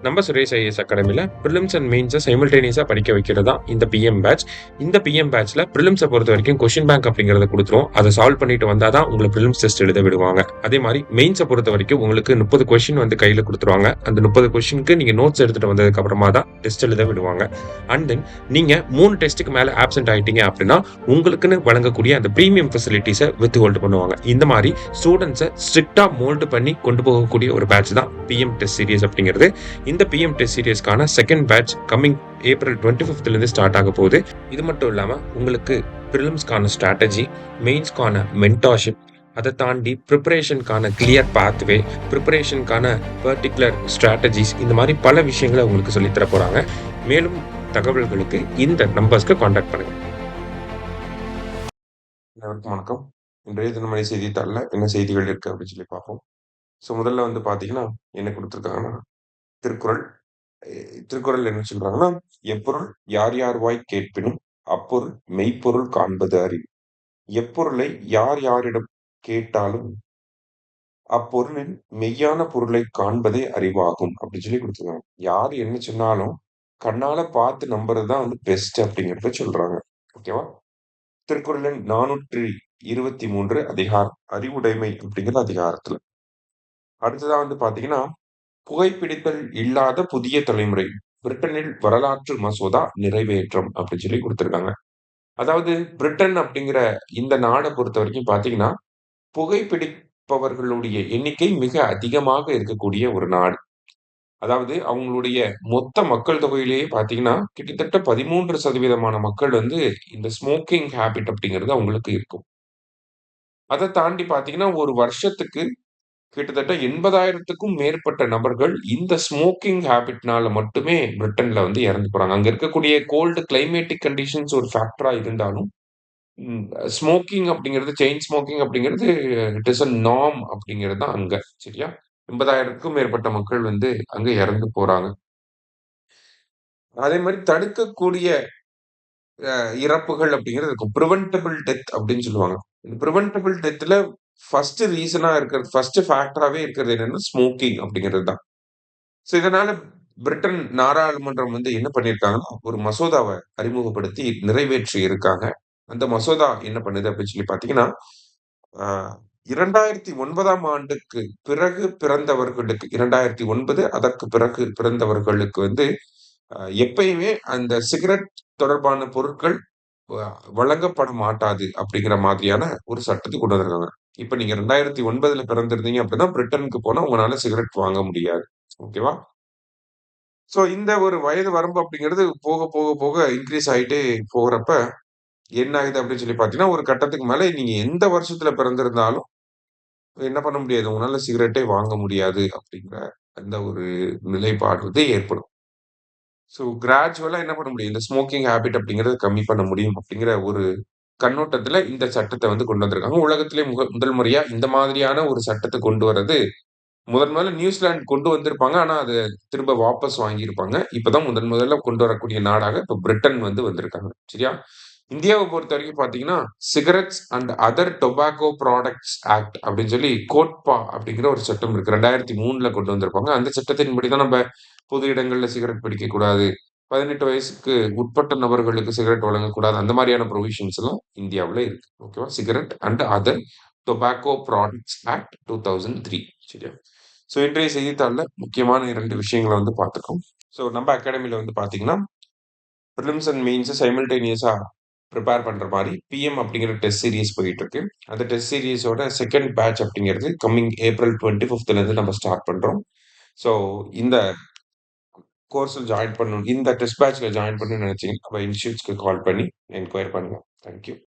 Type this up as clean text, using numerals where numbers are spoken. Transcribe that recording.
நம்ம Suresh IAS அகாடமில prelims and மெயின்ஸை சைமல்டேனியஸா படிக்க வைக்கிறது தான் இந்த பிஎம் பேட்ச். இந்த பிஎம் பேட்ச்ல பிரிலிம்ஸை பொறுத்த வரைக்கும் கொஸ்டின் பேங்க் அப்படிங்கறத கொடுத்துரும். அதை சால்வ் பண்ணிட்டு வந்தா தான் உங்களை பிரிலிம்ஸ் டெஸ்ட் எழுத விடுவாங்க. அதே மாதிரி மெயின்ஸை பொறுத்த வரைக்கும் உங்களுக்கு 30 கொஸ்டின் வந்து கையில கொடுத்துருவாங்க. அந்த 30 கொஸ்டினுக்கு நீங்க நோட்ஸ் எடுத்துட்டு வந்ததுக்கு அப்புறமா தான் டெஸ்ட் எழுத விடுவாங்க. அண்ட் தென் நீங்க 3 டெஸ்ட்டுக்கு மேல ஆப்சென்ட் ஆயிட்டீங்க அப்படின்னா உங்களுக்குன்னு வழங்கக்கூடிய அந்த பிரீமியம் ஃபெசிலிட்டிஸை வித் ஹோல்டு பண்ணுவாங்க. இந்த மாதிரி ஸ்டூடெண்ட்ஸை ஸ்ட்ரிக்டா மோல்டு பண்ணி கொண்டு போகக்கூடிய ஒரு பேட்ச் தான் பிஎம் டெஸ்ட் சீரிஸ் அப்படிங்கிறது. இந்த பிஎம் டெஸ்ட் சீரிஸ்க்கான second batch coming April 25th இருந்து ஸ்டார்ட் ஆக போகுது. இது மட்டும் இல்லாம உங்களுக்கு பிரிலிம்ஸ்க்கான ஸ்ட்ராட்டஜி, மெயின்ஸ்க்கான மென்டார்ஷிப், அதை தாண்டி ப்ரிப்பரேஷனுக்கான கிளியர் பாத்வே, ப்ரிப்பரேஷனுக்கான பர்டிகுலர் ஸ்ட்ராட்டஜிஸ், இந்த மாதிரி பல விஷயங்களை உங்களுக்கு சொல்லித்தர போறாங்க. மேலும் தகவல்களுக்கு இந்த நம்பர்ஸ்க்கு கான்டாக்ட் பண்ணுங்க. அனைவருக்கும் வணக்கம். இன்றைய தினமணி செய்தித்தாளில் என்ன செய்திகள் இருக்கு அப்படின்னு சொல்லி பார்ப்போம். ஸோ முதல்ல வந்து பார்த்தீங்கன்னா என்ன கொடுத்துருக்காங்கன்னா திருக்குறள். திருக்குறள் என்ன சொல்றாங்கன்னா, எப்பொருள் யார் யார் வாய் கேட்பினும் அப்பொருள் மெய்ப்பொருள் காண்பது அறிவு. எப்பொருளை யார் யாரிடம் கேட்டாலும் அப்பொருளின் மெய்யான பொருளை காண்பதே அறிவாகும் அப்படின்னு சொல்லி கொடுத்துருக்காங்க. யார் என்ன சொன்னாலும் கண்ணால பார்த்து நம்புறது தான் வந்து பெஸ்ட் அப்படிங்கிறத சொல்றாங்க. ஓகேவா? திருக்குறளின் 423 அதிகாரம் அறிவுடைமை அப்படிங்கிற அதிகாரத்துல. அடுத்ததா வந்து பாத்தீங்கன்னா, புகைப்பிடித்தல் இல்லாத புதிய தலைமுறை பிரிட்டனில் வரலாற்று மசோதா நிறைவேற்றம் அப்படின்னு சொல்லி கொடுத்திருக்காங்க. அதாவது பிரிட்டன் அப்படிங்கிற இந்த நாடை பொறுத்த வரைக்கும் பாத்தீங்கன்னா, புகைப்பிடிப்பவர்களுடைய எண்ணிக்கை மிக அதிகமாக இருக்கக்கூடிய ஒரு நாடு. அதாவது அவங்களுடைய மொத்த மக்கள் தொகையிலேயே பாத்தீங்கன்னா, கிட்டத்தட்ட 13% மக்கள் வந்து இந்த ஸ்மோக்கிங் ஹேபிட் அப்படிங்கிறது அவங்களுக்கு இருக்கும். அதை தாண்டி பாத்தீங்கன்னா, ஒரு வருஷத்துக்கு கிட்டத்தட்ட 80,000க்கும் மேற்பட்ட நபர்கள் இந்த ஸ்மோக்கிங் ஹேபிட்னால மட்டுமே பிரிட்டன்ல வந்து இறந்து போறாங்க. அங்க இருக்கக்கூடிய கோல்டு கிளைமேட்டிக் கண்டிஷன்ஸ் ஒரு ஃபேக்டரா இருந்தாலும், ம் ஸ்மோக்கிங் அப்படிங்கிறது செயின் ஸ்மோக்கிங் அப்படிங்கிறது இட் இஸ் அ நார்ம் அப்படிங்கிறது தான் அங்க. சரியா? 80,000க்கும் மேற்பட்ட மக்கள் வந்து அங்க இறந்து போறாங்க. அதே மாரி தடுக்கக்கூடிய இறப்புகள் அப்படிங்கிறது இருக்கும். பிரிவென்டபிள் டெத் அப்படின்னு சொல்லுவாங்க. இந்த பிரிவென்டபிள் டெத்ல ஃபர்ஸ்ட் ரீசனா இருக்கிறது, ஃபர்ஸ்ட் ஃபேக்டராவே இருக்கிறது என்னன்னா ஸ்மோக்கிங் அப்படிங்கிறது தான். ஸோ இதனால பிரிட்டன் நாடாளுமன்றம் வந்து என்ன பண்ணியிருக்காங்கன்னா, ஒரு மசோதாவ அறிமுகப்படுத்தி நிறைவேற்றி இருக்காங்க. அந்த மசோதா என்ன பண்ணுது அப்படின்னு சொல்லி பார்த்தீங்கன்னா, ஆ 2009ஆம் ஆண்டுக்கு பிறகு பிறந்தவர்களுக்கு 2009 அதற்கு பிறகு பிறந்தவர்களுக்கு வந்து எப்பயுமே அந்த சிகரெட் தொடர்பான பொருட்கள் வ வழங்கப்பட மாட்டாது அப்படிங்கிற மாதிரியான ஒரு சட்டத்த கொண்டு வந்திருக்காங்க. இப்ப நீங்க 2009ல பிறந்திருந்தீங்க அப்படின்னா, பிரிட்டனுக்கு போனா உங்களால சிகரெட் வாங்க முடியாது. ஓகேவா? ஸோ இந்த ஒரு வயது வரம்பு அப்படிங்கிறது போக, போக, போக இன்கிரீஸ் ஆயிட்டே போறப்ப, என்ன ஆகுது அப்படின்னு சொல்லி பார்த்தீங்கன்னா, ஒரு கட்டத்துக்கு மேல நீங்க எந்த வருஷத்துல பிறந்திருந்தாலும் என்ன பண்ண முடியாது. உங்களால சிகரெட்டே வாங்க முடியாது அப்படிங்கிற அந்த ஒரு நிலைப்பாடு வந்து ஏற்படும். ஸோ கிராஜுவலா என்ன பண்ண முடியும்? இந்த ஸ்மோக்கிங் ஹேபிட் அப்படிங்கிறத கம்மி பண்ண முடியும் அப்படிங்கிற ஒரு கண்ணோட்டத்துல இந்த சட்டத்த வந்து கொண்டு வந்திருக்காங்க. உலகத்திலே முதல் முறையா இந்த மாதிரியான ஒரு சட்டத்த கொண்டு வரது முதல்ல நியூசிலாந்து கொண்டு வந்திருப்பாங்க. ஆனா, அத திரும்ப வாபஸ் வாங்கியிருப்பாங்க. இப்ப தான் முதல்ல கொண்டு வரக்கூடிய நாடாக இப்ப பிரிட்டன் வந்து வந்திருக்காங்க. சரியா? இந்தியாவ பொறுத்தவரைக்கும் பார்த்தீங்கன்னா, cigarettes and other tobacco products act அப்படின்னு சொல்லி கோட்பா அப்படிங்கிற ஒரு சட்டம் இருக்கு. 2003ல கொண்டு வந்திருப்பாங்க. அந்த சட்டத்தின்படி தான் நம்ப பொது இடங்கள்ல சிகரெட் பிடிக்கக்கூடாது. 18 வயசுக்கு உட்பட்ட நபர்களுக்கு சிகரெட் வழங்கக்கூடாது. அந்த மாரியான புரோவிஷன்ஸ் எல்லாம் இந்தியாவுல இருக்கு. ஓகேவா? Cigarette and other tobacco products act 2003 சரியா? ஸோ இன்றைய செய்தித்தாள்ல முக்கியமான 2 விஷயங்கள வந்து பார்த்துருக்கோம். ஸோ நம்ம அகாடமில வந்து பார்த்தீங்கன்னா, பிரிலிம்ஸ் அண்ட் மெயின்ஸ சைமல்டேனியஸா பிரிப்பேர் பண்ற மாரி பிஎம் அப்படிங்கிற டெஸ்ட் சீரிஸ் போயிட்டுருக்கு. அந்த டெஸ்ட் சீரிஸோட செகண்ட் பேட்ச் அப்படிங்கிறது கம்மிங் ஏப்ரல் 25th நம்ம ஸ்டார்ட் பண்றோம். ஸோ இந்த கோர்ஸ்ல ஜாயின் பண்ணணும் இந்த டெஸ்ட் பேட்ச்ல ஜாயின் பண்ணணும்னு நினைச்சீங்கன்னா, நம்ம இன்ஸ்டிடியூட்ஸ்க்கு கால் பண்ணி என்கொயரி பண்ணுங்க. Thank you.